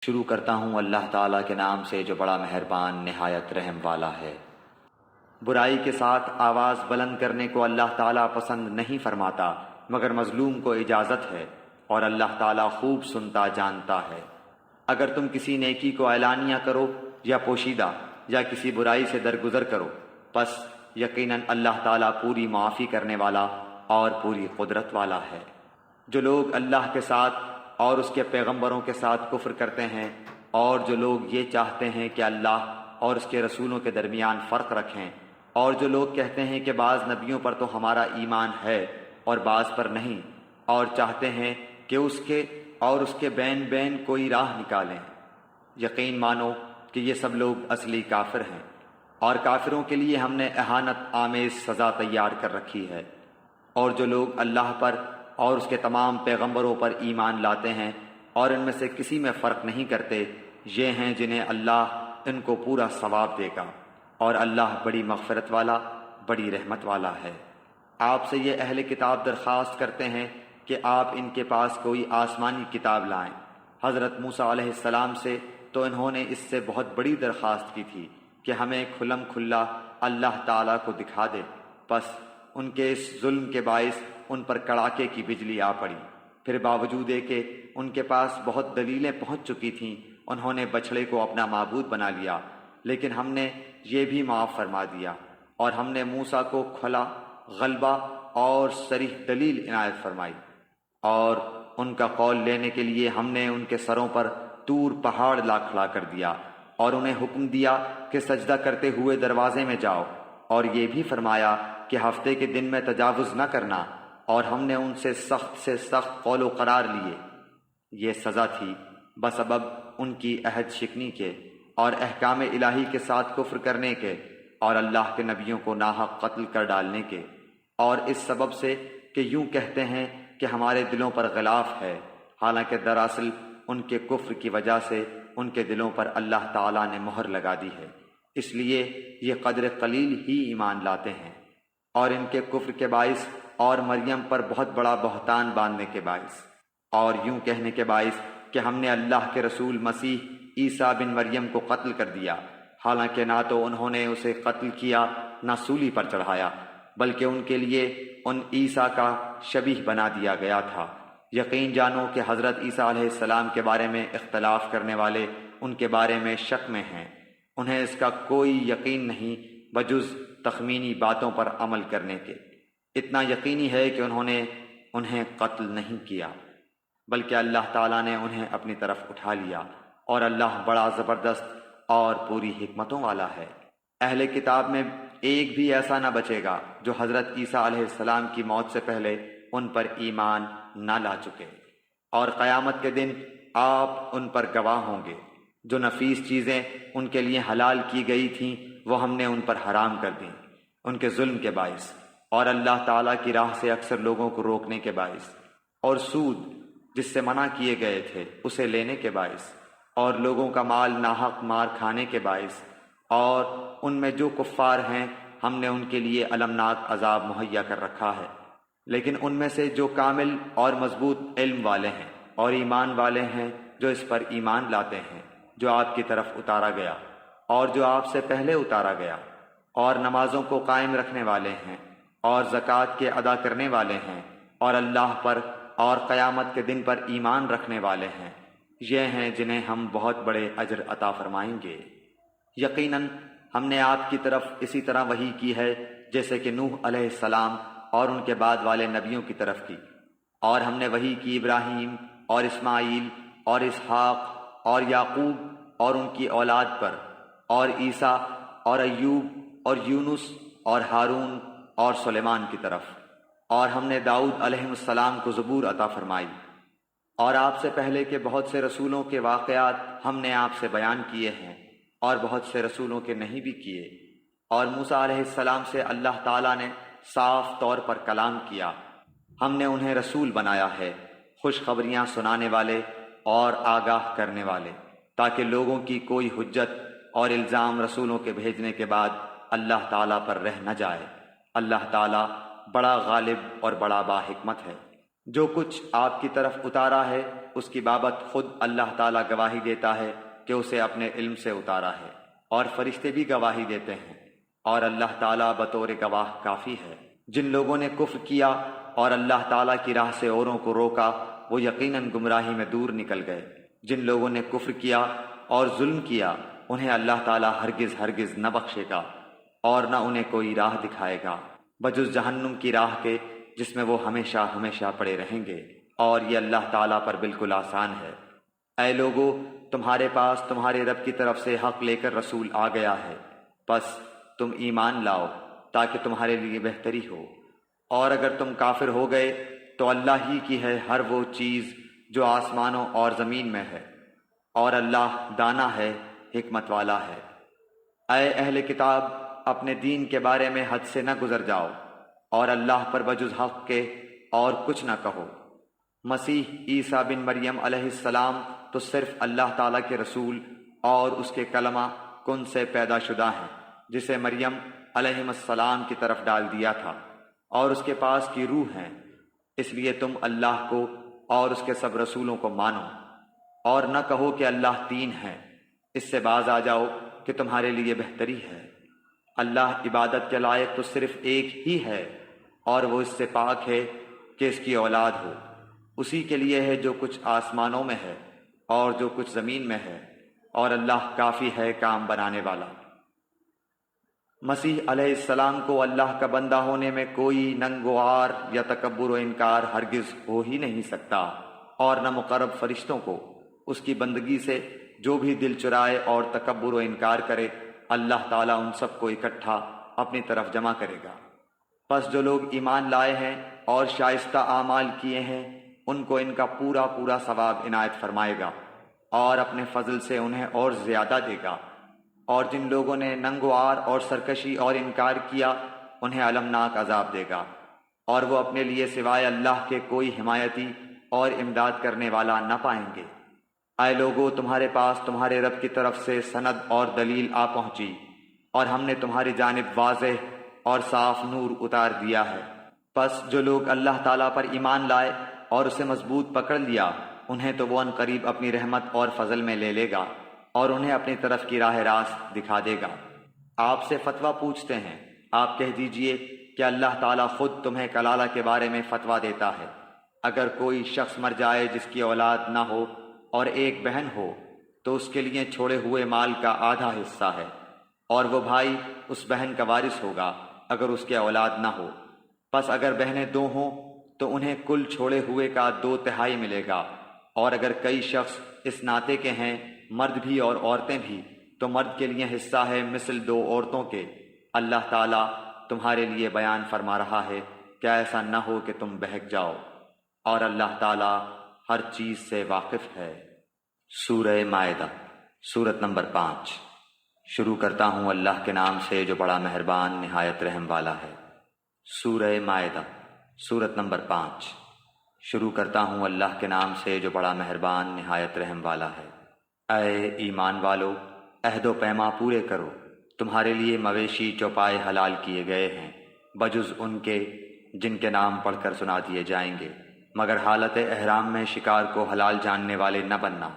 شروع کرتا ہوں اللہ تعالیٰ کے نام سے جو بڑا مہربان نہایت رحم والا ہے۔ برائی کے ساتھ آواز بلند کرنے کو اللہ تعالیٰ پسند نہیں فرماتا، مگر مظلوم کو اجازت ہے، اور اللہ تعالیٰ خوب سنتا جانتا ہے۔ اگر تم کسی نیکی کو اعلانیہ کرو یا پوشیدہ یا کسی برائی سے درگزر کرو، پس یقیناً اللہ تعالیٰ پوری معافی کرنے والا اور پوری قدرت والا ہے۔ جو لوگ اللہ کے ساتھ اور اس کے پیغمبروں کے ساتھ کفر کرتے ہیں، اور جو لوگ یہ چاہتے ہیں کہ اللہ اور اس کے رسولوں کے درمیان فرق رکھیں، اور جو لوگ کہتے ہیں کہ بعض نبیوں پر تو ہمارا ایمان ہے اور بعض پر نہیں، اور چاہتے ہیں کہ اس کے اور اس کے بین بین کوئی راہ نکالیں، یقین مانو کہ یہ سب لوگ اصلی کافر ہیں، اور کافروں کے لیے ہم نے اہانت آمیز سزا تیار کر رکھی ہے۔ اور جو لوگ اللہ پر اور اس کے تمام پیغمبروں پر ایمان لاتے ہیں اور ان میں سے کسی میں فرق نہیں کرتے، یہ ہیں جنہیں اللہ ان کو پورا ثواب دے گا، اور اللہ بڑی مغفرت والا بڑی رحمت والا ہے۔ آپ سے یہ اہل کتاب درخواست کرتے ہیں کہ آپ ان کے پاس کوئی آسمانی کتاب لائیں۔ حضرت موسیٰ علیہ السلام سے تو انہوں نے اس سے بہت بڑی درخواست کی تھی کہ ہمیں کھلم کھلا اللہ تعالیٰ کو دکھا دے، بس ان کے اس ظلم کے باعث ان پر کڑاکے کی بجلی آ پڑی۔ پھر باوجود کہ ان کے پاس بہت دلیلیں پہنچ چکی تھیں، انہوں نے بچھڑے کو اپنا معبود بنا لیا، لیکن ہم نے یہ بھی معاف فرما دیا، اور ہم نے موسیٰ کو کھلا غلبہ اور صریح دلیل عنایت فرمائی، اور ان کا قول لینے کے لیے ہم نے ان کے سروں پر طور پہاڑ لا کھڑا کر دیا، اور انہیں حکم دیا کہ سجدہ کرتے ہوئے دروازے میں جاؤ، اور یہ بھی فرمایا کہ ہفتے کے دن میں تجاوز نہ کرنا، اور ہم نے ان سے سخت قول و قرار لیے۔ یہ سزا تھی بسبب ان کی عہد شکنی کے اور احکام الہی کے ساتھ کفر کرنے کے، اور اللہ کے نبیوں کو ناحق قتل کر ڈالنے کے، اور اس سبب سے کہ یوں کہتے ہیں کہ ہمارے دلوں پر غلاف ہے، حالانکہ دراصل ان کے کفر کی وجہ سے ان کے دلوں پر اللہ تعالیٰ نے مہر لگا دی ہے، اس لیے یہ قدر قلیل ہی ایمان لاتے ہیں۔ اور ان کے کفر کے باعث اور مریم پر بہت بڑا بہتان باندھنے کے باعث، اور یوں کہنے کے باعث کہ ہم نے اللہ کے رسول مسیح عیسیٰ بن مریم کو قتل کر دیا، حالانکہ نہ تو انہوں نے اسے قتل کیا نہ سولی پر چڑھایا، بلکہ ان کے لیے ان عیسیٰ کا شبیہ بنا دیا گیا تھا۔ یقین جانو کہ حضرت عیسیٰ علیہ السلام کے بارے میں اختلاف کرنے والے ان کے بارے میں شک میں ہیں، انہیں اس کا کوئی یقین نہیں بجز تخمینی باتوں پر عمل کرنے کے۔ اتنا یقینی ہے کہ انہوں نے انہیں قتل نہیں کیا، بلکہ اللہ تعالیٰ نے انہیں اپنی طرف اٹھا لیا، اور اللہ بڑا زبردست اور پوری حکمتوں والا ہے۔ اہل کتاب میں ایک بھی ایسا نہ بچے گا جو حضرت عیسیٰ علیہ السلام کی موت سے پہلے ان پر ایمان نہ لا چکے، اور قیامت کے دن آپ ان پر گواہ ہوں گے۔ جو نفیس چیزیں ان کے لیے حلال کی گئی تھیں وہ ہم نے ان پر حرام کر دیں، ان کے ظلم کے باعث، اور اللہ تعالیٰ کی راہ سے اکثر لوگوں کو روکنے کے باعث، اور سود جس سے منع کیے گئے تھے اسے لینے کے باعث، اور لوگوں کا مال ناحق مار کھانے کے باعث، اور ان میں جو کفار ہیں ہم نے ان کے لیے المناک عذاب مہیا کر رکھا ہے۔ لیکن ان میں سے جو کامل اور مضبوط علم والے ہیں اور ایمان والے ہیں، جو اس پر ایمان لاتے ہیں جو آپ کی طرف اتارا گیا اور جو آپ سے پہلے اتارا گیا، اور نمازوں کو قائم رکھنے والے ہیں اور زکوٰۃ کے ادا کرنے والے ہیں، اور اللہ پر اور قیامت کے دن پر ایمان رکھنے والے ہیں، یہ ہیں جنہیں ہم بہت بڑے اجر عطا فرمائیں گے۔ یقیناً ہم نے آپ کی طرف اسی طرح وحی کی ہے جیسے کہ نوح علیہ السلام اور ان کے بعد والے نبیوں کی طرف کی، اور ہم نے وحی کی ابراہیم اور اسماعیل اور اسحاق اور یعقوب اور ان کی اولاد پر، اور عیسیٰ اور ایوب اور یونس اور ہارون اور سلیمان کی طرف، اور ہم نے داؤد علیہ السلام کو زبور عطا فرمائی، اور آپ سے پہلے کے بہت سے رسولوں کے واقعات ہم نے آپ سے بیان کیے ہیں، اور بہت سے رسولوں کے نہیں بھی کیے۔ اور موسیٰ علیہ السلام سے اللہ تعالیٰ نے صاف طور پر کلام کیا، ہم نے انہیں رسول بنایا ہے، خوشخبریاں سنانے والے اور آگاہ کرنے والے، تاکہ لوگوں کی کوئی حجت اور الزام رسولوں کے بھیجنے کے بعد اللہ تعالیٰ پر رہ نہ جائے۔ اللہ تعالیٰ بڑا غالب اور بڑا باحکمت ہے۔ جو کچھ آپ کی طرف اتارا ہے اس کی بابت خود اللہ تعالیٰ گواہی دیتا ہے کہ اسے اپنے علم سے اتارا ہے، اور فرشتے بھی گواہی دیتے ہیں، اور اللہ تعالیٰ بطور گواہ کافی ہے۔ جن لوگوں نے کفر کیا اور اللہ تعالیٰ کی راہ سے اوروں کو روکا وہ یقیناً گمراہی میں دور نکل گئے۔ جن لوگوں نے کفر کیا اور ظلم کیا انہیں اللہ تعالیٰ ہرگز ہرگز نہ بخشے گا اور نہ انہیں کوئی راہ دکھائے گا بجز جہنم کی راہ کے، جس میں وہ ہمیشہ ہمیشہ پڑے رہیں گے، اور یہ اللہ تعالیٰ پر بالکل آسان ہے۔ اے لوگو، تمہارے پاس تمہارے رب کی طرف سے حق لے کر رسول آ گیا ہے، پس تم ایمان لاؤ تاکہ تمہارے لیے بہتری ہو، اور اگر تم کافر ہو گئے تو اللہ ہی کی ہے ہر وہ چیز جو آسمانوں اور زمین میں ہے، اور اللہ دانا ہے، حکمت والا ہے۔ اے اہل کتاب، اپنے دین کے بارے میں حد سے نہ گزر جاؤ، اور اللہ پر بجز حق کے اور کچھ نہ کہو۔ مسیح عیسیٰ بن مریم علیہ السلام تو صرف اللہ تعالیٰ کے رسول اور اس کے کلمہ کن سے پیدا شدہ ہیں، جسے مریم علیہ السلام کی طرف ڈال دیا تھا، اور اس کے پاس کی روح ہیں۔ اس لیے تم اللہ کو اور اس کے سب رسولوں کو مانو، اور نہ کہو کہ اللہ تین ہے، اس سے باز آ جاؤ کہ تمہارے لیے بہتری ہے۔ اللہ عبادت کے لائق تو صرف ایک ہی ہے، اور وہ اس سے پاک ہے کہ اس کی اولاد ہو۔ اسی کے لیے ہے جو کچھ آسمانوں میں ہے اور جو کچھ زمین میں ہے، اور اللہ کافی ہے کام بنانے والا۔ مسیح علیہ السلام کو اللہ کا بندہ ہونے میں کوئی ننگ و عار یا تکبر و انکار ہرگز ہو ہی نہیں سکتا، اور نہ مقرب فرشتوں کو۔ اس کی بندگی سے جو بھی دل چرائے اور تکبر و انکار کرے، اللہ تعالیٰ ان سب کو اکٹھا اپنی طرف جمع کرے گا۔ پس جو لوگ ایمان لائے ہیں اور شائستہ اعمال کیے ہیں ان کو ان کا پورا پورا ثواب عنایت فرمائے گا، اور اپنے فضل سے انہیں اور زیادہ دے گا۔ اور جن لوگوں نے ننگوار اور سرکشی اور انکار کیا انہیں المناک عذاب دے گا، اور وہ اپنے لیے سوائے اللہ کے کوئی حمایتی اور امداد کرنے والا نہ پائیں گے۔ اے لوگو، تمہارے پاس تمہارے رب کی طرف سے سند اور دلیل آ پہنچی، اور ہم نے تمہاری جانب واضح اور صاف نور اتار دیا ہے۔ پس جو لوگ اللہ تعالیٰ پر ایمان لائے اور اسے مضبوط پکڑ لیا انہیں تو وہ ان قریب اپنی رحمت اور فضل میں لے لے گا، اور انہیں اپنی طرف کی راہ راست دکھا دے گا۔ آپ سے فتویٰ پوچھتے ہیں، آپ کہہ دیجئے کہ اللہ تعالیٰ خود تمہیں کلالہ کے بارے میں فتویٰ دیتا ہے۔ اگر کوئی شخص مر جائے جس کی اولاد نہ ہو اور ایک بہن ہو تو اس کے لیے چھوڑے ہوئے مال کا آدھا حصہ ہے، اور وہ بھائی اس بہن کا وارث ہوگا اگر اس کے اولاد نہ ہو۔ پس اگر بہنیں دو ہوں تو انہیں کل چھوڑے ہوئے کا 2/3 ملے گا، اور اگر کئی شخص اس ناطے کے ہیں، مرد بھی اور عورتیں بھی، تو مرد کے لیے حصہ ہے مثل 2 عورتوں کے۔ اللہ تعالیٰ تمہارے لیے بیان فرما رہا ہے کہ ایسا نہ ہو کہ تم بہک جاؤ، اور اللہ تعالیٰ ہر چیز سے واقف ہے۔ سورہ مائدہ، سورت نمبر 5۔ شروع کرتا ہوں اللہ کے نام سے جو بڑا مہربان نہایت رحم والا ہے۔ سورہ مائدہ، سورت نمبر 5۔ شروع کرتا ہوں اللہ کے نام سے جو بڑا مہربان نہایت رحم والا ہے۔ اے ایمان والو، عہد و پیما پورے کرو۔ تمہارے لیے مویشی چوپائے حلال کیے گئے ہیں بجز ان کے جن کے نام پڑھ کر سنا دیے جائیں گے، مگر حالت احرام میں شکار کو حلال جاننے والے نہ بننا،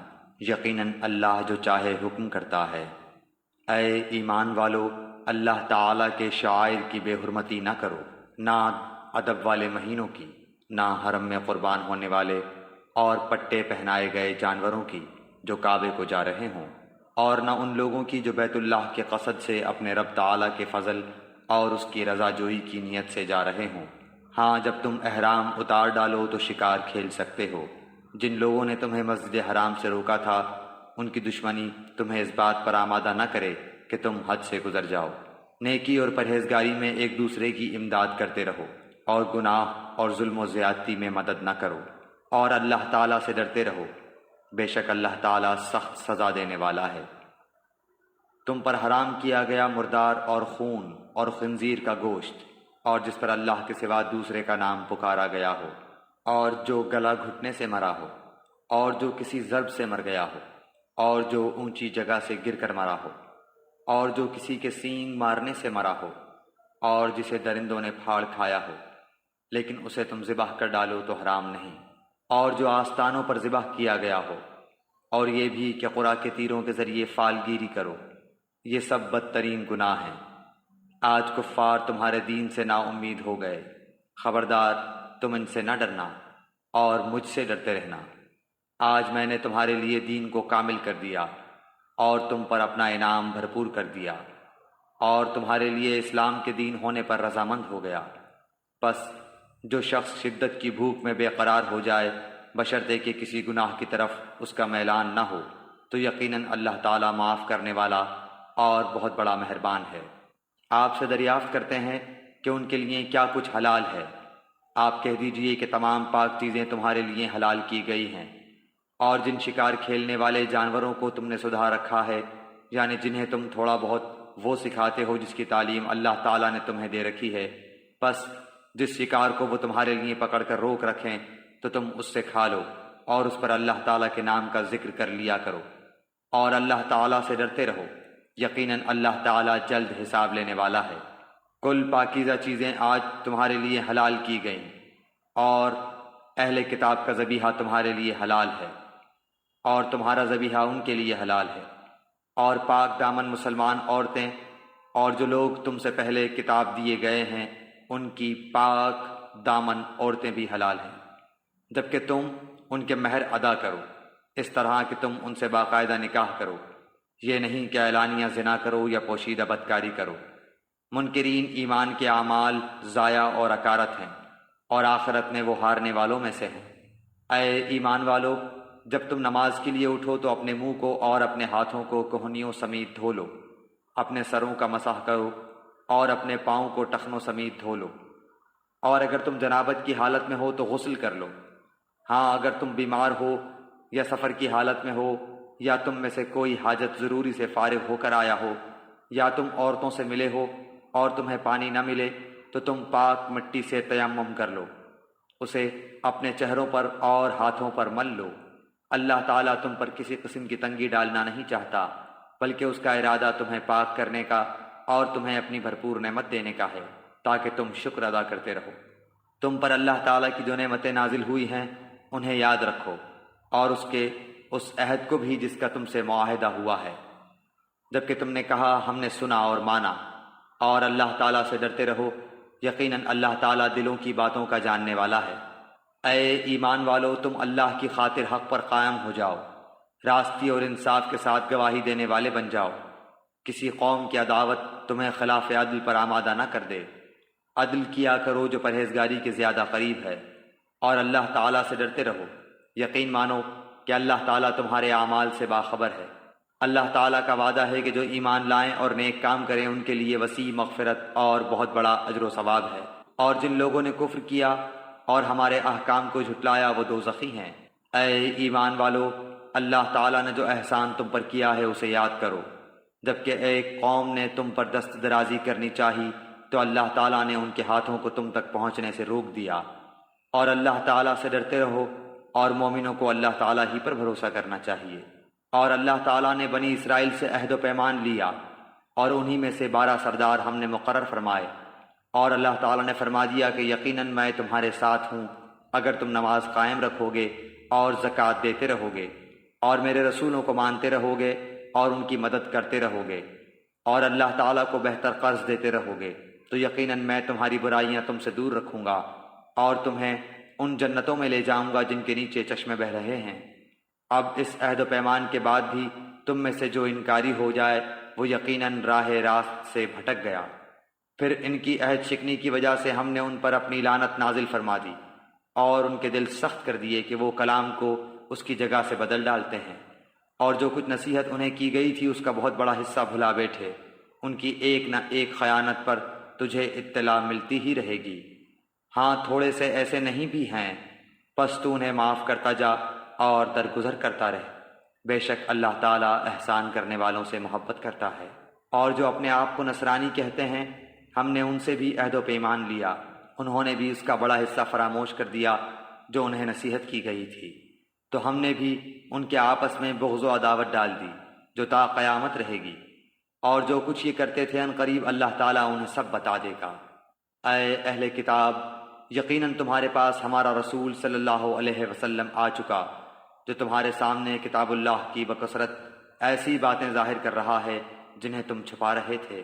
یقیناً اللہ جو چاہے حکم کرتا ہے۔ اے ایمان والو، اللہ تعالیٰ کے شعائر کی بے حرمتی نہ کرو، نہ ادب والے مہینوں کی، نہ حرم میں قربان ہونے والے اور پٹے پہنائے گئے جانوروں کی جو کعبے کو جا رہے ہوں، اور نہ ان لوگوں کی جو بیت اللہ کے قصد سے اپنے رب تعالیٰ کے فضل اور اس کی رضا جوئی کی نیت سے جا رہے ہوں۔ ہاں، جب تم احرام اتار ڈالو تو شکار کھیل سکتے ہو۔ جن لوگوں نے تمہیں مسجد حرام سے روکا تھا ان کی دشمنی تمہیں اس بات پر آمادہ نہ کرے کہ تم حد سے گزر جاؤ۔ نیکی اور پرہیزگاری میں ایک دوسرے کی امداد کرتے رہو، اور گناہ اور ظلم و زیادتی میں مدد نہ کرو، اور اللہ تعالیٰ سے ڈرتے رہو، بے شک اللہ تعالیٰ سخت سزا دینے والا ہے۔ تم پر حرام کیا گیا مردار اور خون اور خنزیر کا گوشت، اور جس پر اللہ کے سوا دوسرے کا نام پکارا گیا ہو، اور جو گلا گھٹنے سے مرا ہو، اور جو کسی ضرب سے مر گیا ہو، اور جو اونچی جگہ سے گر کر مرا ہو، اور جو کسی کے سینگ مارنے سے مرا ہو، اور جسے درندوں نے پھاڑ کھایا ہو، لیکن اسے تم ذبح کر ڈالو تو حرام نہیں، اور جو آستانوں پر ذبح کیا گیا ہو، اور یہ بھی کہ قرا کے تیروں کے ذریعے فال گیری کرو، یہ سب بدترین گناہ ہیں۔ آج کفار تمہارے دین سے نا امید ہو گئے، خبردار تم ان سے نہ ڈرنا اور مجھ سے ڈرتے رہنا۔ آج میں نے تمہارے لیے دین کو کامل کر دیا اور تم پر اپنا انعام بھرپور کر دیا، اور تمہارے لیے اسلام کے دین ہونے پر رضامند ہو گیا۔ بس جو شخص شدت کی بھوک میں بے قرار ہو جائے بشرطے کہ کسی گناہ کی طرف اس کا میلان نہ ہو، تو یقیناً اللہ تعالیٰ معاف کرنے والا اور بہت بڑا مہربان ہے۔ آپ سے دریافت کرتے ہیں کہ ان کے لیے کیا کچھ حلال ہے۔ آپ کہہ دیجئے کہ تمام پاک چیزیں تمہارے لیے حلال کی گئی ہیں، اور جن شکار کھیلنے والے جانوروں کو تم نے سدھا رکھا ہے، یعنی جنہیں تم تھوڑا بہت وہ سکھاتے ہو جس کی تعلیم اللہ تعالیٰ نے تمہیں دے رکھی ہے، بس جس شکار کو وہ تمہارے لیے پکڑ کر روک رکھیں تو تم اس سے کھا لو، اور اس پر اللہ تعالیٰ کے نام کا ذکر کر لیا کرو، اور اللہ تعالیٰ سے ڈرتے رہو، یقیناً اللہ تعالیٰ جلد حساب لینے والا ہے۔ کل پاکیزہ چیزیں آج تمہارے لیے حلال کی گئیں، اور اہل کتاب کا ذبیحہ تمہارے لیے حلال ہے، اور تمہارا ذبیحہ ان کے لیے حلال ہے، اور پاک دامن مسلمان عورتیں اور جو لوگ تم سے پہلے کتاب دیے گئے ہیں ان کی پاک دامن عورتیں بھی حلال ہیں، جبکہ تم ان کے مہر ادا کرو، اس طرح کہ تم ان سے باقاعدہ نکاح کرو، یہ نہیں کہ اعلانیہ زنا کرو یا پوشیدہ بدکاری کرو۔ منکرین ایمان کے اعمال ضائع اور اکارت ہیں، اور آخرت میں وہ ہارنے والوں میں سے ہیں۔ اے ایمان والو، جب تم نماز کے لیے اٹھو تو اپنے منہ کو اور اپنے ہاتھوں کو کہنیوں سمیت دھو لو، اپنے سروں کا مسح کرو اور اپنے پاؤں کو ٹخنوں سمیت دھو لو، اور اگر تم جنابت کی حالت میں ہو تو غسل کر لو۔ ہاں، اگر تم بیمار ہو یا سفر کی حالت میں ہو، یا تم میں سے کوئی حاجت ضروری سے فارغ ہو کر آیا ہو، یا تم عورتوں سے ملے ہو اور تمہیں پانی نہ ملے، تو تم پاک مٹی سے تیمم کر لو، اسے اپنے چہروں پر اور ہاتھوں پر مل لو۔ اللہ تعالیٰ تم پر کسی قسم کی تنگی ڈالنا نہیں چاہتا، بلکہ اس کا ارادہ تمہیں پاک کرنے کا اور تمہیں اپنی بھرپور نعمت دینے کا ہے، تاکہ تم شکر ادا کرتے رہو۔ تم پر اللہ تعالیٰ کی جو نعمتیں نازل ہوئی ہیں انہیں یاد رکھو، اور اس عہد کو بھی جس کا تم سے معاہدہ ہوا ہے، جبکہ تم نے کہا ہم نے سنا اور مانا، اور اللہ تعالیٰ سے ڈرتے رہو، یقیناً اللہ تعالیٰ دلوں کی باتوں کا جاننے والا ہے۔ اے ایمان والو، تم اللہ کی خاطر حق پر قائم ہو جاؤ، راستی اور انصاف کے ساتھ گواہی دینے والے بن جاؤ۔ کسی قوم کی عداوت تمہیں خلاف عدل پر آمادہ نہ کر دے، عدل کیا کرو جو پرہیزگاری کے زیادہ قریب ہے، اور اللہ تعالیٰ سے ڈرتے رہو، یقین مانو کہ اللہ تعالیٰ تمہارے اعمال سے باخبر ہے۔ اللہ تعالیٰ کا وعدہ ہے کہ جو ایمان لائیں اور نیک کام کریں ان کے لیے وسیع مغفرت اور بہت بڑا اجر و ثواب ہے، اور جن لوگوں نے کفر کیا اور ہمارے احکام کو جھٹلایا وہ دوزخی ہیں۔ اے ایمان والو، اللہ تعالیٰ نے جو احسان تم پر کیا ہے اسے یاد کرو۔ جبکہ ایک قوم نے تم پر دست درازی کرنی چاہی تو اللہ تعالیٰ نے ان کے ہاتھوں کو تم تک پہنچنے سے روک دیا، اور اللہ تعالیٰ سے ڈرتے رہو، اور مومنوں کو اللہ تعالیٰ ہی پر بھروسہ کرنا چاہیے۔ اور اللہ تعالیٰ نے بنی اسرائیل سے عہد و پیمان لیا، اور انہی میں سے 12 سردار ہم نے مقرر فرمائے، اور اللہ تعالیٰ نے فرما دیا کہ یقیناً میں تمہارے ساتھ ہوں اگر تم نماز قائم رکھو گے اور زکوٰۃ دیتے رہو گے، اور میرے رسولوں کو مانتے رہو گے اور ان کی مدد کرتے رہو گے، اور اللہ تعالیٰ کو بہتر قرض دیتے رہو گے، تو یقیناً میں تمہاری برائیاں تم سے دور رکھوں گا، اور تمہیں ان جنتوں میں لے جاؤں گا جن کے نیچے چشمے بہہ رہے ہیں۔ اب اس عہد و پیمان کے بعد بھی تم میں سے جو انکاری ہو جائے وہ یقیناً راہ راست سے بھٹک گیا۔ پھر ان کی عہد شکنی کی وجہ سے ہم نے ان پر اپنی لعنت نازل فرما دی، اور ان کے دل سخت کر دیے کہ وہ کلام کو اس کی جگہ سے بدل ڈالتے ہیں، اور جو کچھ نصیحت انہیں کی گئی تھی اس کا بہت بڑا حصہ بھلا بیٹھے۔ ان کی ایک نہ ایک خیانت پر تجھے اطلاع ملتی ہی رہے گی۔ ہاں، تھوڑے سے ایسے نہیں بھی ہیں، پس تو انہیں معاف کرتا جا اور درگزر کرتا رہ، بے شک اللہ تعالیٰ احسان کرنے والوں سے محبت کرتا ہے۔ اور جو اپنے آپ کو نصرانی کہتے ہیں ہم نے ان سے بھی عہد و پیمان لیا، انہوں نے بھی اس کا بڑا حصہ فراموش کر دیا جو انہیں نصیحت کی گئی تھی، تو ہم نے بھی ان کے آپس میں بغض و عداوت ڈال دی جو تا قیامت رہے گی، اور جو کچھ یہ کرتے تھے ان قریب اللہ تعالیٰ انہیں سب بتا دے گا۔ اے اہل کتاب، یقیناً تمہارے پاس ہمارا رسول صلی اللہ علیہ وسلم آ چکا، جو تمہارے سامنے کتاب اللہ کی بکثرت ایسی باتیں ظاہر کر رہا ہے جنہیں تم چھپا رہے تھے،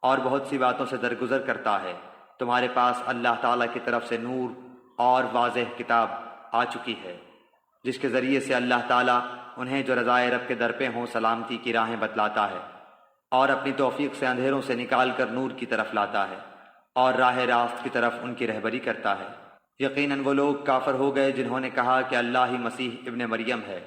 اور بہت سی باتوں سے درگزر کرتا ہے۔ تمہارے پاس اللہ تعالیٰ کی طرف سے نور اور واضح کتاب آ چکی ہے، جس کے ذریعے سے اللہ تعالیٰ انہیں جو رضائے رب کے در پہ ہوں سلامتی کی راہیں بتلاتا ہے، اور اپنی توفیق سے اندھیروں سے نکال کر نور کی طرف لاتا ہے، اور راہ راست کی طرف ان کی رہبری کرتا ہے۔ یقیناً وہ لوگ کافر ہو گئے جنہوں نے کہا کہ اللہ ہی مسیح ابن مریم ہے۔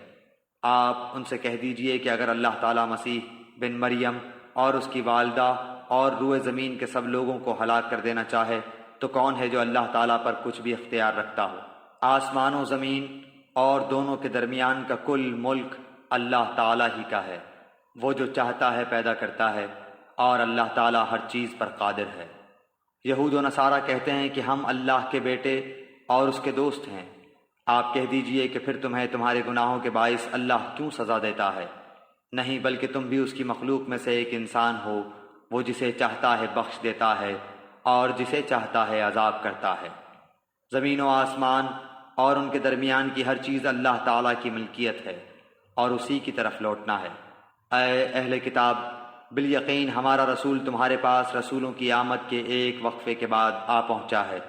آپ ان سے کہہ دیجئے کہ اگر اللہ تعالیٰ مسیح بن مریم اور اس کی والدہ اور روئے زمین کے سب لوگوں کو ہلاک کر دینا چاہے تو کون ہے جو اللہ تعالیٰ پر کچھ بھی اختیار رکھتا ہو؟ آسمان و زمین اور دونوں کے درمیان کا کل ملک اللہ تعالیٰ ہی کا ہے۔ وہ جو چاہتا ہے پیدا کرتا ہے، اور اللہ تعالیٰ ہر چیز پر قادر ہے۔ یہود و نصارہ کہتے ہیں کہ ہم اللہ کے بیٹے اور اس کے دوست ہیں۔ آپ کہہ دیجئے کہ پھر تمہیں تمہارے گناہوں کے باعث اللہ کیوں سزا دیتا ہے؟ نہیں، بلکہ تم بھی اس کی مخلوق میں سے ایک انسان ہو۔ وہ جسے چاہتا ہے بخش دیتا ہے اور جسے چاہتا ہے عذاب کرتا ہے۔ زمین و آسمان اور ان کے درمیان کی ہر چیز اللہ تعالیٰ کی ملکیت ہے، اور اسی کی طرف لوٹنا ہے۔ اے اہل کتاب، بالیقین ہمارا رسول تمہارے پاس رسولوں کی آمد کے ایک وقفے کے بعد آ پہنچا ہے،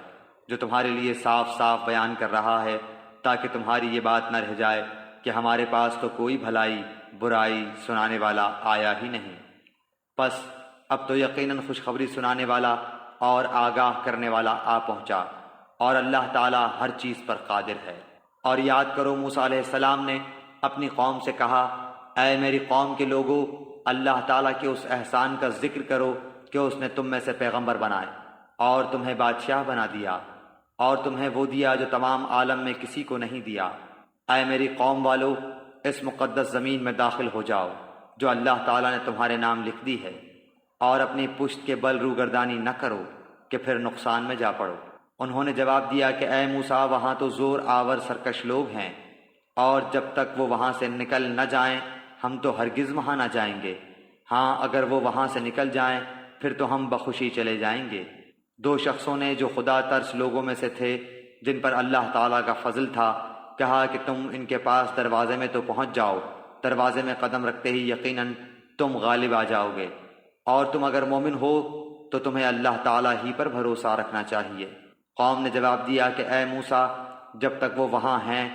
جو تمہارے لیے صاف صاف بیان کر رہا ہے، تاکہ تمہاری یہ بات نہ رہ جائے کہ ہمارے پاس تو کوئی بھلائی برائی سنانے والا آیا ہی نہیں۔ پس اب تو یقیناً خوشخبری سنانے والا اور آگاہ کرنے والا آ پہنچا، اور اللہ تعالیٰ ہر چیز پر قادر ہے۔ اور یاد کرو موسیٰ علیہ السلام نے اپنی قوم سے کہا، اے میری قوم کے لوگو، اللہ تعالیٰ کے اس احسان کا ذکر کرو کہ اس نے تم میں سے پیغمبر بنائے اور تمہیں بادشاہ بنا دیا، اور تمہیں وہ دیا جو تمام عالم میں کسی کو نہیں دیا۔ اے میری قوم والو، اس مقدس زمین میں داخل ہو جاؤ جو اللہ تعالیٰ نے تمہارے نام لکھ دی ہے، اور اپنی پشت کے بل روگردانی نہ کرو کہ پھر نقصان میں جا پڑو۔ انہوں نے جواب دیا کہ اے موسیٰ، وہاں تو زور آور سرکش لوگ ہیں، اور جب تک وہ وہاں سے نکل نہ جائیں ہم تو ہرگز وہاں نہ جائیں گے۔ ہاں، اگر وہ وہاں سے نکل جائیں پھر تو ہم بخوشی چلے جائیں گے۔ دو شخصوں نے جو خدا ترس لوگوں میں سے تھے، جن پر اللہ تعالیٰ کا فضل تھا، کہا کہ تم ان کے پاس دروازے میں تو پہنچ جاؤ، دروازے میں قدم رکھتے ہی یقیناً تم غالب آ جاؤ گے، اور تم اگر مومن ہو تو تمہیں اللہ تعالیٰ ہی پر بھروسہ رکھنا چاہیے۔ قوم نے جواب دیا کہ اے موسیٰ، جب تک وہ وہاں ہیں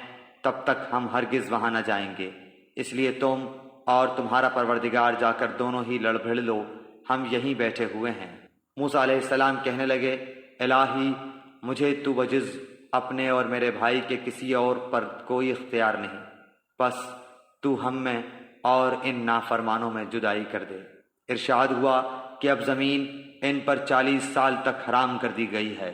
تب تک ہم ہرگز وہاں نہ جائیں گے، اس لیے تم اور تمہارا پروردگار جا کر دونوں ہی لڑ بھڑ لو، ہم یہیں بیٹھے ہوئے ہیں۔ موسیٰ علیہ السلام کہنے لگے، الہی، مجھے تو بجز اپنے اور میرے بھائی کے کسی اور پر کوئی اختیار نہیں، بس تو ہم میں اور ان نافرمانوں میں جدائی کر دے۔ ارشاد ہوا کہ اب زمین ان پر 40 سال تک حرام کر دی گئی ہے،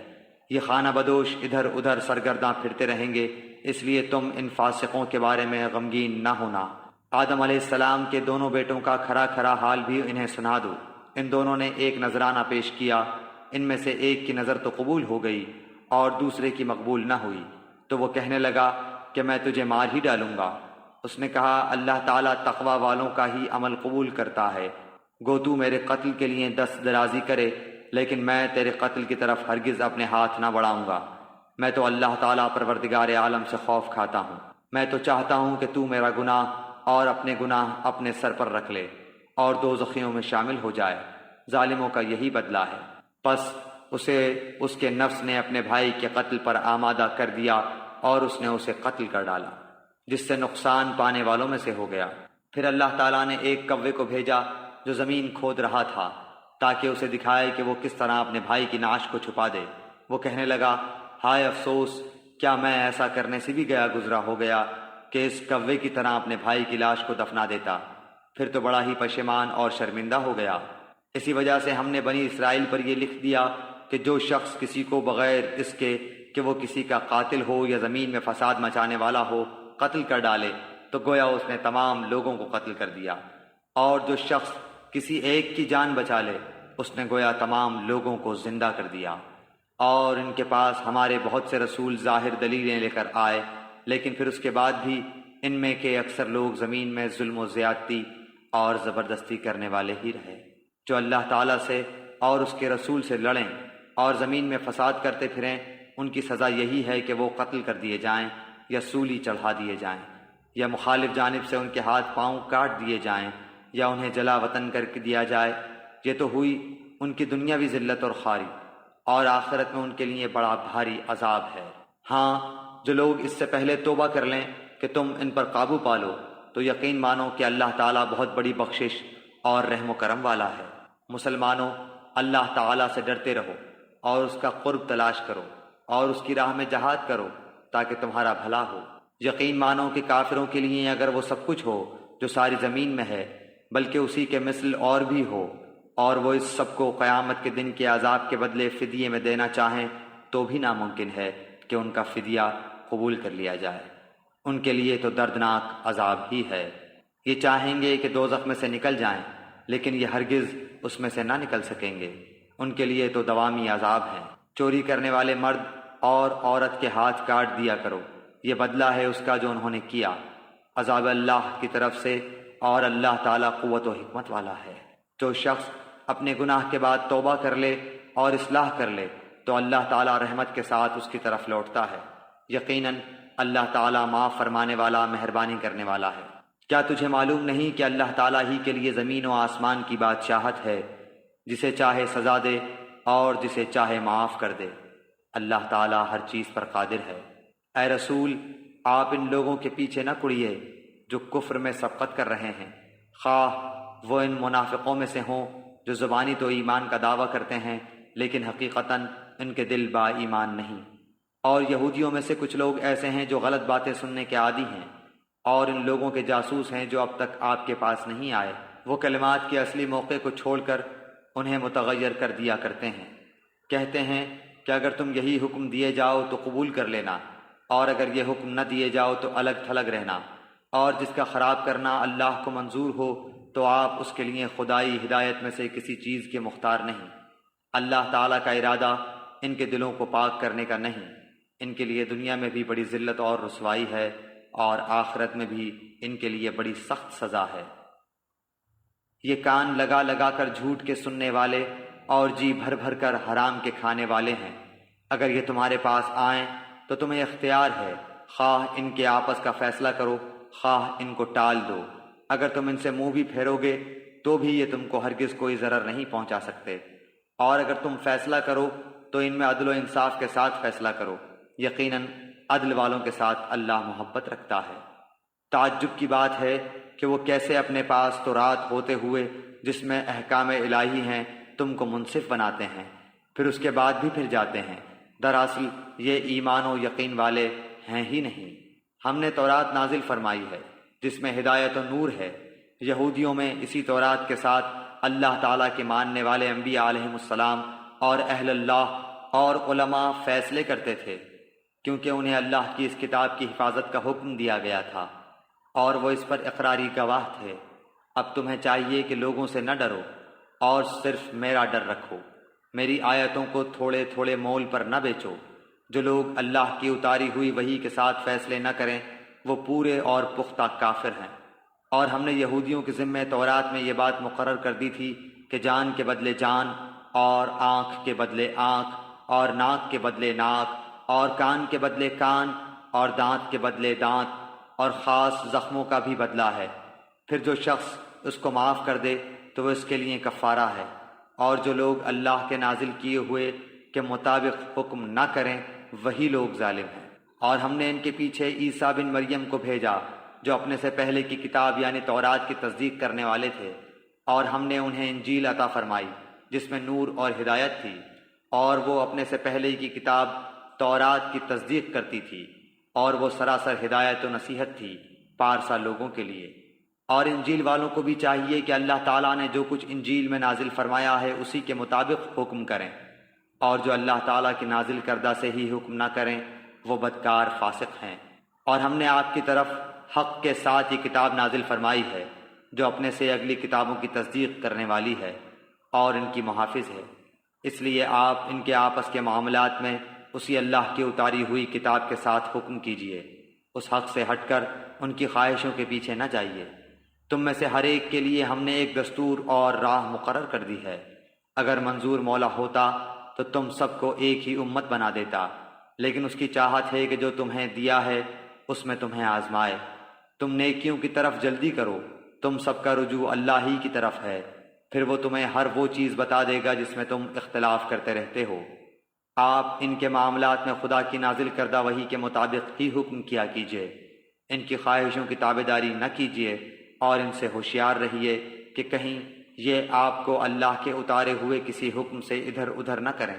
یہ خانہ بدوش ادھر ادھر سرگرداں پھرتے رہیں گے، اس لیے تم ان فاسقوں کے بارے میں غمگین نہ ہونا۔ آدم علیہ السلام کے دونوں بیٹوں کا کھرا کھرا حال بھی انہیں سنا دو۔ ان دونوں نے ایک نذرانہ پیش کیا، ان میں سے ایک کی نظر تو قبول ہو گئی اور دوسرے کی مقبول نہ ہوئی، تو وہ کہنے لگا کہ میں تجھے مار ہی ڈالوں گا۔ اس نے کہا، اللہ تعالیٰ تقوی والوں کا ہی عمل قبول کرتا ہے، گو تو میرے قتل کے لیے دست درازی کرے، لیکن میں تیرے قتل کی طرف ہرگز اپنے ہاتھ نہ بڑھاؤں گا۔ میں تو اللہ تعالیٰ پروردگار عالم سے خوف کھاتا ہوں، میں تو چاہتا ہوں کہ تو میرا گناہ اور اپنے گناہ اپنے سر پر رکھ لے اور دوزخیوں میں شامل ہو جائے۔ ظالموں کا یہی بدلہ ہے۔ پس اسے اس کے نفس نے اپنے بھائی کے قتل پر آمادہ کر دیا اور اس نے اسے قتل کر ڈالا، جس سے نقصان پانے والوں میں سے ہو گیا۔ پھر اللہ تعالیٰ نے ایک کوے کو بھیجا جو زمین کھود رہا تھا، تاکہ اسے دکھائے کہ وہ کس طرح اپنے بھائی کی نعش کو چھپا دے۔ وہ کہنے لگا، ہائے افسوس، کیا میں ایسا کرنے سے بھی گیا گزرا ہو گیا کہ اس کوے کی طرح اپنے بھائی کی لاش کو دفنا دیتا، پھر تو بڑا ہی پشیمان اور شرمندہ ہو گیا۔ اسی وجہ سے ہم نے بنی اسرائیل پر یہ لکھ دیا کہ جو شخص کسی کو بغیر اس کے کہ وہ کسی کا قاتل ہو یا زمین میں فساد مچانے والا ہو قتل کر ڈالے تو گویا اس نے تمام لوگوں کو قتل کر دیا، اور جو شخص کسی ایک کی جان بچا لے اس نے گویا تمام لوگوں کو زندہ کر دیا۔ اور ان کے پاس ہمارے بہت سے رسول ظاہر دلیلیں لے کر آئے، لیکن پھر اس کے بعد بھی ان میں کے اکثر لوگ زمین میں ظلم و زیادتی اور زبردستی کرنے والے ہی رہے۔ جو اللہ تعالیٰ سے اور اس کے رسول سے لڑیں اور زمین میں فساد کرتے پھریں، ان کی سزا یہی ہے کہ وہ قتل کر دیے جائیں یا سولی چڑھا دیے جائیں، یا مخالف جانب سے ان کے ہاتھ پاؤں کاٹ دیے جائیں، یا انہیں جلا وطن کر کے دیا جائے۔ یہ تو ہوئی ان کی دنیاوی ذلت اور خواری، اور آخرت میں ان کے لیے بڑا بھاری عذاب ہے۔ ہاں، جو لوگ اس سے پہلے توبہ کر لیں کہ تم ان پر قابو پالو، تو یقین مانو کہ اللہ تعالیٰ بہت بڑی بخشش اور رحم و کرم والا ہے۔ مسلمانوں، اللہ تعالیٰ سے ڈرتے رہو اور اس کا قرب تلاش کرو اور اس کی راہ میں جہاد کرو تاکہ تمہارا بھلا ہو۔ یقین مانو کہ کافروں کے لیے اگر وہ سب کچھ ہو جو ساری زمین میں ہے، بلکہ اسی کے مثل اور بھی ہو، اور وہ اس سب کو قیامت کے دن کے عذاب کے بدلے فدیے میں دینا چاہیں، تو بھی ناممکن ہے کہ ان کا فدیہ قبول کر لیا جائے۔ ان کے لیے تو دردناک عذاب ہی ہے۔ یہ چاہیں گے کہ دوزخ میں سے نکل جائیں، لیکن یہ ہرگز اس میں سے نہ نکل سکیں گے۔ ان کے لیے تو دوامی عذاب ہیں۔ چوری کرنے والے مرد اور عورت کے ہاتھ کاٹ دیا کرو، یہ بدلہ ہے اس کا جو انہوں نے کیا، عذاب اللہ کی طرف سے، اور اللہ تعالیٰ قوت و حکمت والا ہے۔ جو شخص اپنے گناہ کے بعد توبہ کر لے اور اصلاح کر لے تو اللہ تعالیٰ رحمت کے ساتھ اس کی طرف لوٹتا ہے۔ یقیناً اللہ تعالیٰ معاف فرمانے والا، مہربانی کرنے والا ہے۔ کیا تجھے معلوم نہیں کہ اللہ تعالیٰ ہی کے لیے زمین و آسمان کی بادشاہت ہے، جسے چاہے سزا دے اور جسے چاہے معاف کر دے۔ اللہ تعالیٰ ہر چیز پر قادر ہے۔ اے رسول، آپ ان لوگوں کے پیچھے نہ کڑیے جو کفر میں سبقت کر رہے ہیں، خواہ وہ ان منافقوں میں سے ہوں جو زبانی تو ایمان کا دعویٰ کرتے ہیں لیکن حقیقتاً ان کے دل با ایمان نہیں، اور یہودیوں میں سے کچھ لوگ ایسے ہیں جو غلط باتیں سننے کے عادی ہیں، اور ان لوگوں کے جاسوس ہیں جو اب تک آپ کے پاس نہیں آئے۔ وہ کلمات کے اصلی موقع کو چھوڑ کر انہیں متغیر کر دیا کرتے ہیں۔ کہتے ہیں کہ اگر تم یہی حکم دیے جاؤ تو قبول کر لینا، اور اگر یہ حکم نہ دیے جاؤ تو الگ تھلگ رہنا، اور جس کا خراب کرنا اللہ کو منظور ہو تو آپ اس کے لیے خدائی ہدایت میں سے کسی چیز کے مختار نہیں۔ اللہ تعالیٰ کا ارادہ ان کے دلوں کو پاک کرنے کا نہیں۔ ان کے لیے دنیا میں بھی بڑی ذلت اور رسوائی ہے، اور آخرت میں بھی ان کے لیے بڑی سخت سزا ہے۔ یہ کان لگا لگا کر جھوٹ کے سننے والے اور جی بھر بھر کر حرام کے کھانے والے ہیں۔ اگر یہ تمہارے پاس آئیں تو تمہیں اختیار ہے، خواہ ان کے آپس کا فیصلہ کرو، خواہ ان کو ٹال دو۔ اگر تم ان سے منہ بھی پھیرو گے تو بھی یہ تم کو ہرگز کوئی ضرر نہیں پہنچا سکتے، اور اگر تم فیصلہ کرو تو ان میں عدل و انصاف کے ساتھ فیصلہ کرو۔ یقیناً عدل والوں کے ساتھ اللہ محبت رکھتا ہے۔ تعجب کی بات ہے کہ وہ کیسے اپنے پاس تو رات ہوتے ہوئے جس میں احکام الہی ہیں تم کو منصف بناتے ہیں، پھر اس کے بعد بھی پھر جاتے ہیں۔ دراصل یہ ایمان و یقین والے ہیں ہی نہیں۔ ہم نے تورات نازل فرمائی ہے جس میں ہدایت و نور ہے۔ یہودیوں میں اسی تورات کے ساتھ اللہ تعالیٰ کے ماننے والے انبیاء علیہم السلام اور اہل اللہ اور علماء فیصلے کرتے تھے، کیونکہ انہیں اللہ کی اس کتاب کی حفاظت کا حکم دیا گیا تھا، اور وہ اس پر اقراری گواہ تھے۔ اب تمہیں چاہیے کہ لوگوں سے نہ ڈرو اور صرف میرا ڈر رکھو۔ میری آیتوں کو تھوڑے تھوڑے مول پر نہ بیچو۔ جو لوگ اللہ کی اتاری ہوئی وحی کے ساتھ فیصلے نہ کریں وہ پورے اور پختہ کافر ہیں۔ اور ہم نے یہودیوں کے ذمہ تورات میں یہ بات مقرر کر دی تھی کہ جان کے بدلے جان، اور آنکھ کے بدلے آنکھ، اور ناک کے بدلے ناک، اور کان کے بدلے کان، اور دانت کے بدلے دانت، اور خاص زخموں کا بھی بدلہ ہے۔ پھر جو شخص اس کو معاف کر دے تو وہ اس کے لیے کفارہ ہے، اور جو لوگ اللہ کے نازل کیے ہوئے کے مطابق حکم نہ کریں وہی لوگ ظالم ہیں۔ اور ہم نے ان کے پیچھے عیسیٰ بن مریم کو بھیجا جو اپنے سے پہلے کی کتاب یعنی تورات کی تصدیق کرنے والے تھے، اور ہم نے انہیں انجیل عطا فرمائی جس میں نور اور ہدایت تھی، اور وہ اپنے سے پہلے کی کتاب تورات کی تصدیق کرتی تھی، اور وہ سراسر ہدایت و نصیحت تھی پارسا لوگوں کے لیے۔ اور انجیل والوں کو بھی چاہیے کہ اللہ تعالیٰ نے جو کچھ انجیل میں نازل فرمایا ہے اسی کے مطابق حکم کریں، اور جو اللہ تعالیٰ کی نازل کردہ سے ہی حکم نہ کریں وہ بدکار فاسق ہیں۔ اور ہم نے آپ کی طرف حق کے ساتھ یہ کتاب نازل فرمائی ہے جو اپنے سے اگلی کتابوں کی تصدیق کرنے والی ہے اور ان کی محافظ ہے۔ اس لیے آپ ان کے آپس کے معاملات میں اسی اللہ کی اتاری ہوئی کتاب کے ساتھ حکم کیجیے، اس حق سے ہٹ کر ان کی خواہشوں کے پیچھے نہ جائیے۔ تم میں سے ہر ایک کے لیے ہم نے ایک دستور اور راہ مقرر کر دی ہے۔ اگر منظور مولا ہوتا تو تم سب کو ایک ہی امت بنا دیتا، لیکن اس کی چاہت ہے کہ جو تمہیں دیا ہے اس میں تمہیں آزمائے۔ تم نیکیوں کی طرف جلدی کرو، تم سب کا رجوع اللہ ہی کی طرف ہے، پھر وہ تمہیں ہر وہ چیز بتا دے گا جس میں تم اختلاف کرتے رہتے ہو۔ آپ ان کے معاملات میں خدا کی نازل کردہ وحی کے مطابق ہی حکم کیا کیجیے، ان کی خواہشوں کی تابعداری نہ کیجیے، اور ان سے ہوشیار رہیے کہ کہیں یہ آپ کو اللہ کے اتارے ہوئے کسی حکم سے ادھر ادھر نہ کریں۔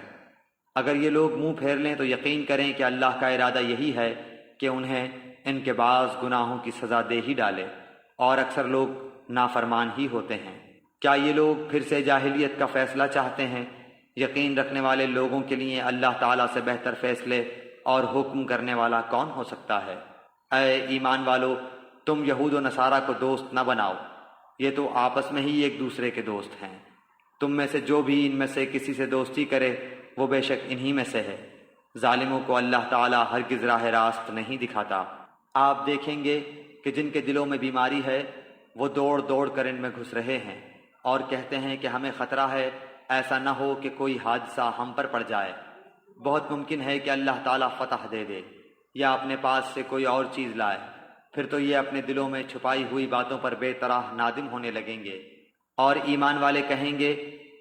اگر یہ لوگ منہ پھیر لیں تو یقین کریں کہ اللہ کا ارادہ یہی ہے کہ انہیں ان کے بعض گناہوں کی سزا دے ہی ڈالے، اور اکثر لوگ نافرمان ہی ہوتے ہیں۔ کیا یہ لوگ پھر سے جاہلیت کا فیصلہ چاہتے ہیں؟ یقین رکھنے والے لوگوں کے لیے اللہ تعالیٰ سے بہتر فیصلے اور حکم کرنے والا کون ہو سکتا ہے؟ اے ایمان والو، تم یہود و نصارہ کو دوست نہ بناؤ، یہ تو آپس میں ہی ایک دوسرے کے دوست ہیں۔ تم میں سے جو بھی ان میں سے کسی سے دوستی کرے وہ بے شک انہی میں سے ہے۔ ظالموں کو اللہ تعالیٰ ہرگز راہ راست نہیں دکھاتا۔ آپ دیکھیں گے کہ جن کے دلوں میں بیماری ہے وہ دوڑ دوڑ کر ان میں گھس رہے ہیں اور کہتے ہیں کہ ہمیں خطرہ ہے، ایسا نہ ہو کہ کوئی حادثہ ہم پر پڑ جائے۔ بہت ممکن ہے کہ اللہ تعالیٰ فتح دے دے یا اپنے پاس سے کوئی اور چیز لائے، پھر تو یہ اپنے دلوں میں چھپائی ہوئی باتوں پر بے طرح نادم ہونے لگیں گے۔ اور ایمان والے کہیں گے،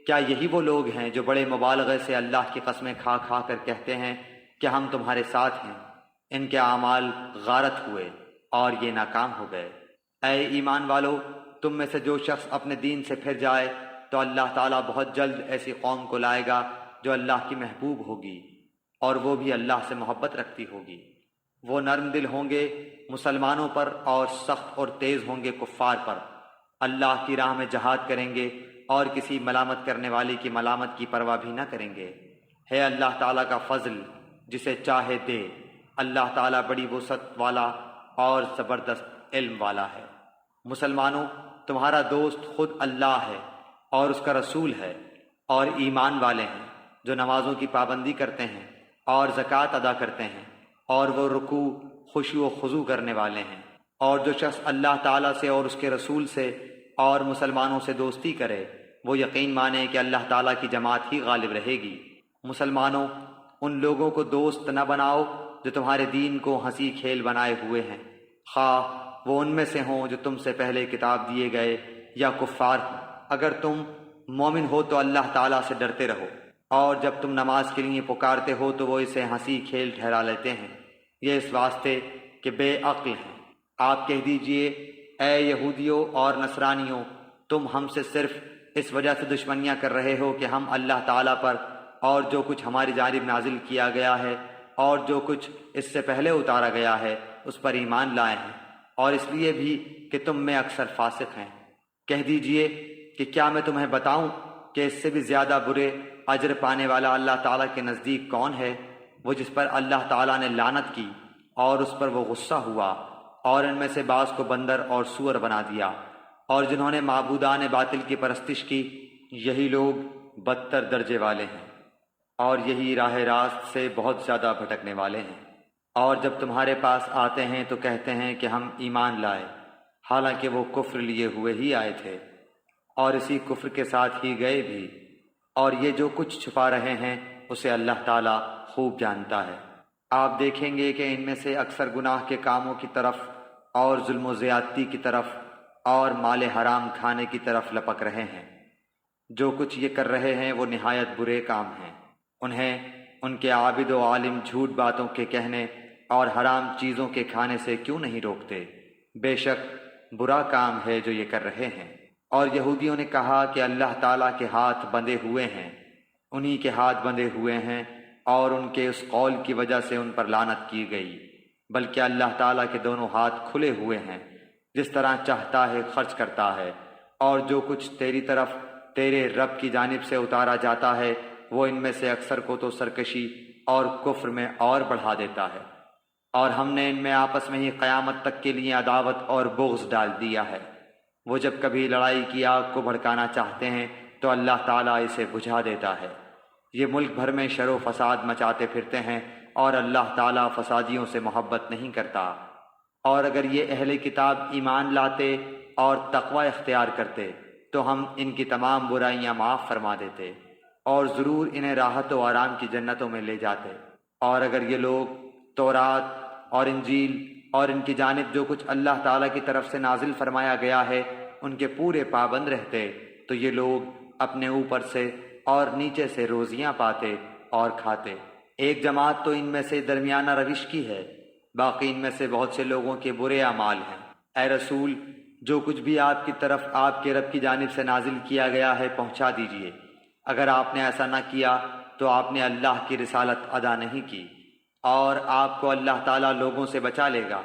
کیا یہی وہ لوگ ہیں جو بڑے مبالغے سے اللہ کی قسمیں کھا کھا کر کہتے ہیں کہ ہم تمہارے ساتھ ہیں؟ ان کے اعمال غارت ہوئے اور یہ ناکام ہو گئے۔ اے ایمان والو، تم میں سے جو شخص اپنے دین سے پھر جائے تو اللہ تعالیٰ بہت جلد ایسی قوم کو لائے گا جو اللہ کی محبوب ہوگی اور وہ بھی اللہ سے محبت رکھتی ہوگی۔ وہ نرم دل ہوں گے مسلمانوں پر اور سخت اور تیز ہوں گے کفار پر۔ اللہ کی راہ میں جہاد کریں گے اور کسی ملامت کرنے والی کی ملامت کی پرواہ بھی نہ کریں گے۔ ہے اللہ تعالیٰ کا فضل جسے چاہے دے، اللہ تعالیٰ بڑی وسعت والا اور زبردست علم والا ہے۔ مسلمانوں، تمہارا دوست خود اللہ ہے اور اس کا رسول ہے، اور ایمان والے ہیں جو نمازوں کی پابندی کرتے ہیں اور زکوٰۃ ادا کرتے ہیں، اور وہ رکوع خشوع و خضوع کرنے والے ہیں۔ اور جو شخص اللہ تعالیٰ سے اور اس کے رسول سے اور مسلمانوں سے دوستی کرے وہ یقین مانے کہ اللہ تعالیٰ کی جماعت ہی غالب رہے گی۔ مسلمانوں، ان لوگوں کو دوست نہ بناؤ جو تمہارے دین کو ہنسی کھیل بنائے ہوئے ہیں، خواہ وہ ان میں سے ہوں جو تم سے پہلے کتاب دیے گئے یا کفار ہوں۔ اگر تم مومن ہو تو اللہ تعالیٰ سے ڈرتے رہو، اور جب تم نماز کے لیے پکارتے ہو تو وہ اسے ہنسی کھیل ٹھہرا لیتے ہیں، یہ اس واسطے کہ بے عقل ہیں۔ آپ کہہ دیجئے، اے یہودیوں اور نصرانیوں، تم ہم سے صرف اس وجہ سے دشمنیاں کر رہے ہو کہ ہم اللہ تعالیٰ پر اور جو کچھ ہماری جانب نازل کیا گیا ہے اور جو کچھ اس سے پہلے اتارا گیا ہے اس پر ایمان لائے ہیں، اور اس لیے بھی کہ تم میں اکثر فاسق ہیں۔ کہہ دیجئے کہ کیا میں تمہیں بتاؤں کہ اس سے بھی زیادہ برے اجر پانے والا اللہ تعالیٰ کے نزدیک کون ہے؟ وہ جس پر اللہ تعالیٰ نے لعنت کی اور اس پر وہ غصہ ہوا، اور ان میں سے بعض کو بندر اور سور بنا دیا، اور جنہوں نے معبودان باطل کی پرستش کی، یہی لوگ بدتر درجے والے ہیں، اور یہی راہ راست سے بہت زیادہ بھٹکنے والے ہیں۔ اور جب تمہارے پاس آتے ہیں تو کہتے ہیں کہ ہم ایمان لائے، حالانکہ وہ کفر لیے ہوئے ہی آئے تھے اور اسی کفر کے ساتھ ہی گئے بھی، اور یہ جو کچھ چھپا رہے ہیں اسے اللہ تعالیٰ خوب جانتا ہے۔ آپ دیکھیں گے کہ ان میں سے اکثر گناہ کے کاموں کی طرف اور ظلم و زیادتی کی طرف اور مال حرام کھانے کی طرف لپک رہے ہیں۔ جو کچھ یہ کر رہے ہیں وہ نہایت برے کام ہیں۔ انہیں ان کے عابد و عالم جھوٹ باتوں کے کہنے اور حرام چیزوں کے کھانے سے کیوں نہیں روکتے؟ بے شک برا کام ہے جو یہ کر رہے ہیں۔ اور یہودیوں نے کہا کہ اللہ تعالیٰ کے ہاتھ بندھے ہوئے ہیں، انہی کے ہاتھ بندھے ہوئے ہیں، اور ان کے اس قول کی وجہ سے ان پر لعنت کی گئی، بلکہ اللہ تعالیٰ کے دونوں ہاتھ کھلے ہوئے ہیں، جس طرح چاہتا ہے خرچ کرتا ہے، اور جو کچھ تیری طرف تیرے رب کی جانب سے اتارا جاتا ہے وہ ان میں سے اکثر کو تو سرکشی اور کفر میں اور بڑھا دیتا ہے، اور ہم نے ان میں آپس میں ہی قیامت تک کے لیے عداوت اور بغض ڈال دیا ہے۔ وہ جب کبھی لڑائی کی آگ کو بھڑکانا چاہتے ہیں تو اللہ تعالیٰ اسے بجھا دیتا ہے۔ یہ ملک بھر میں شر و فساد مچاتے پھرتے ہیں اور اللہ تعالیٰ فسادیوں سے محبت نہیں کرتا۔ اور اگر یہ اہل کتاب ایمان لاتے اور تقوی اختیار کرتے تو ہم ان کی تمام برائیاں معاف فرما دیتے اور ضرور انہیں راحت و آرام کی جنتوں میں لے جاتے۔ اور اگر یہ لوگ تورات اور انجیل اور ان کی جانب جو کچھ اللہ تعالیٰ کی طرف سے نازل فرمایا گیا ہے ان کے پورے پابند رہتے تو یہ لوگ اپنے اوپر سے اور نیچے سے روزیاں پاتے اور کھاتے۔ ایک جماعت تو ان میں سے درمیانہ روش کی ہے، باقی ان میں سے بہت سے لوگوں کے برے اعمال ہیں۔ اے رسول، جو کچھ بھی آپ کی طرف آپ کے رب کی جانب سے نازل کیا گیا ہے پہنچا دیجئے۔ اگر آپ نے ایسا نہ کیا تو آپ نے اللہ کی رسالت ادا نہیں کی، اور آپ کو اللہ تعالیٰ لوگوں سے بچا لے گا۔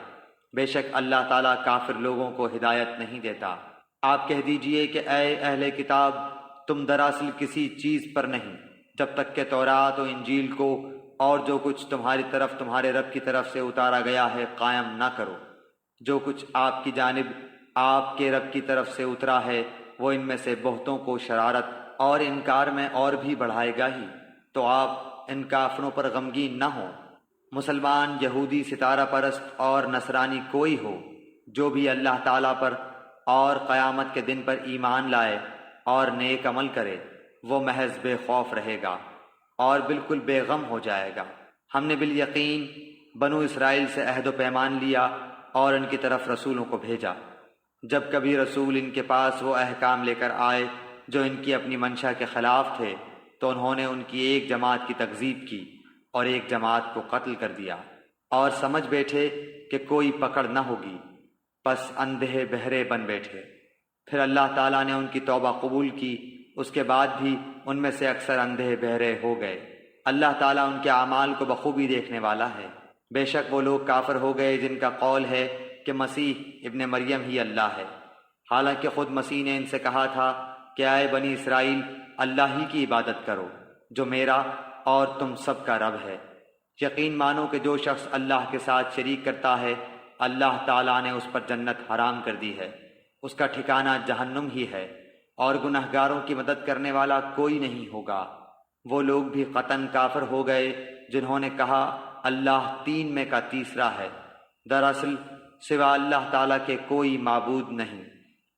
بے شک اللہ تعالیٰ کافر لوگوں کو ہدایت نہیں دیتا۔ آپ کہہ دیجئے کہ اے اہل کتاب، تم دراصل کسی چیز پر نہیں جب تک کہ تورات و انجیل کو اور جو کچھ تمہاری طرف تمہارے رب کی طرف سے اتارا گیا ہے قائم نہ کرو۔ جو کچھ آپ کی جانب آپ کے رب کی طرف سے اترا ہے وہ ان میں سے بہتوں کو شرارت اور انکار میں اور بھی بڑھائے گا ہی، تو آپ ان کافروں پر غمگین نہ ہوں۔ مسلمان، یہودی، ستارہ پرست اور نصرانی کوئی ہو، جو بھی اللہ تعالیٰ پر اور قیامت کے دن پر ایمان لائے اور نیک عمل کرے، وہ محض بے خوف رہے گا اور بالکل بے غم ہو جائے گا۔ ہم نے بالیقین بنو اسرائیل سے عہد و پیمان لیا اور ان کی طرف رسولوں کو بھیجا۔ جب کبھی رسول ان کے پاس وہ احکام لے کر آئے جو ان کی اپنی منشا کے خلاف تھے تو انہوں نے ان کی ایک جماعت کی تکذیب کی اور ایک جماعت کو قتل کر دیا، اور سمجھ بیٹھے کہ کوئی پکڑ نہ ہوگی، پس اندھے بہرے بن بیٹھے۔ پھر اللہ تعالیٰ نے ان کی توبہ قبول کی، اس کے بعد بھی ان میں سے اکثر اندھے بہرے ہو گئے۔ اللہ تعالیٰ ان کے اعمال کو بخوبی دیکھنے والا ہے۔ بے شک وہ لوگ کافر ہو گئے جن کا قول ہے کہ مسیح ابن مریم ہی اللہ ہے، حالانکہ خود مسیح نے ان سے کہا تھا کہ اے بنی اسرائیل، اللہ ہی کی عبادت کرو جو میرا اور تم سب کا رب ہے۔ یقین مانو کہ جو شخص اللہ کے ساتھ شریک کرتا ہے اللہ تعالیٰ نے اس پر جنت حرام کر دی ہے، اس کا ٹھکانہ جہنم ہی ہے، اور گنہگاروں کی مدد کرنے والا کوئی نہیں ہوگا۔ وہ لوگ بھی قطعاً کافر ہو گئے جنہوں نے کہا اللہ تین میں کا تیسرا ہے، دراصل سوا اللہ تعالیٰ کے کوئی معبود نہیں۔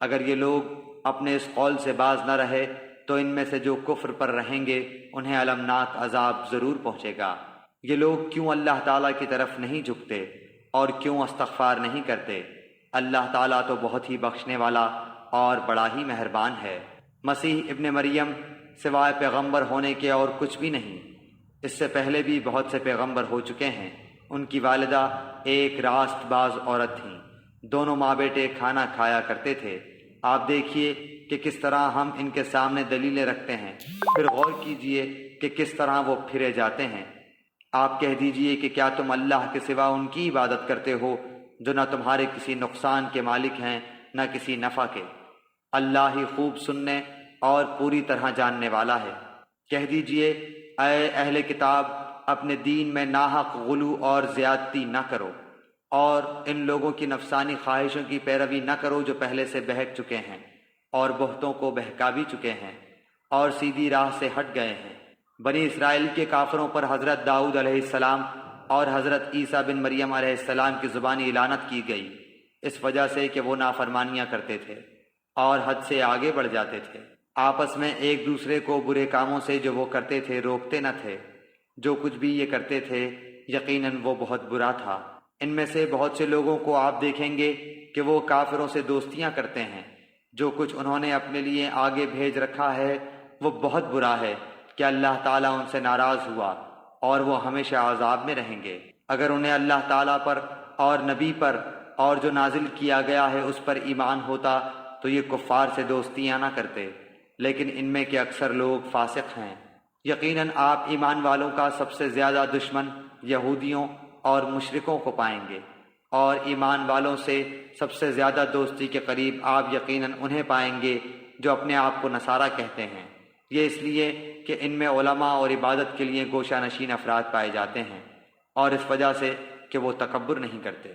اگر یہ لوگ اپنے اس قول سے باز نہ رہے تو ان میں سے جو کفر پر رہیں گے انہیں المناک عذاب ضرور پہنچے گا۔ یہ لوگ کیوں اللہ تعالیٰ کی طرف نہیں جھکتے اور کیوں استغفار نہیں کرتے؟ اللہ تعالیٰ تو بہت ہی بخشنے والا اور بڑا ہی مہربان ہے۔ مسیح ابن مریم سوائے پیغمبر ہونے کے اور کچھ بھی نہیں۔ اس سے پہلے بھی بہت سے پیغمبر ہو چکے ہیں۔ ان کی والدہ ایک راست باز عورت تھیں، دونوں ماں بیٹے کھانا کھایا کرتے تھے۔ آپ دیکھیے کہ کس طرح ہم ان کے سامنے دلیلیں رکھتے ہیں، پھر غور کیجئے کہ کس طرح وہ پھرے جاتے ہیں۔ آپ کہہ دیجئے کہ کیا تم اللہ کے سوا ان کی عبادت کرتے ہو جو نہ تمہارے کسی نقصان کے مالک ہیں نہ کسی نفع کے؟ اللہ ہی خوب سننے اور پوری طرح جاننے والا ہے۔ کہہ دیجئے اے اہل کتاب، اپنے دین میں ناحق غلو اور زیادتی نہ کرو، اور ان لوگوں کی نفسانی خواہشوں کی پیروی نہ کرو جو پہلے سے بہک چکے ہیں اور بہتوں کو بہکا بھی چکے ہیں اور سیدھی راہ سے ہٹ گئے ہیں۔ بنی اسرائیل کے کافروں پر حضرت داؤد علیہ السلام اور حضرت عیسیٰ بن مریم علیہ السلام کی زبانی لعنت کی گئی، اس وجہ سے کہ وہ نافرمانیاں کرتے تھے اور حد سے آگے بڑھ جاتے تھے۔ آپس میں ایک دوسرے کو برے کاموں سے جو وہ کرتے تھے روکتے نہ تھے۔ جو کچھ بھی یہ کرتے تھے یقیناً وہ بہت برا تھا۔ ان میں سے بہت سے لوگوں کو آپ دیکھیں گے کہ وہ کافروں سے دوستیاں کرتے ہیں۔ جو کچھ انہوں نے اپنے لیے آگے بھیج رکھا ہے وہ بہت برا ہے کہ اللہ تعالیٰ ان سے ناراض ہوا اور وہ ہمیشہ عذاب میں رہیں گے۔ اگر انہیں اللہ تعالیٰ پر اور نبی پر اور جو نازل کیا گیا ہے اس پر ایمان ہوتا تو یہ کفار سے دوستیاں نہ کرتے، لیکن ان میں کے اکثر لوگ فاسق ہیں۔ یقیناً آپ ایمان والوں کا سب سے زیادہ دشمن یہودیوں اور مشرکوں کو پائیں گے، اور ایمان والوں سے سب سے زیادہ دوستی کے قریب آپ یقیناً انہیں پائیں گے جو اپنے آپ کو نصارہ کہتے ہیں۔ یہ اس لیے کہ ان میں علماء اور عبادت کے لیے گوشہ نشین افراد پائے جاتے ہیں، اور اس وجہ سے کہ وہ تکبر نہیں کرتے۔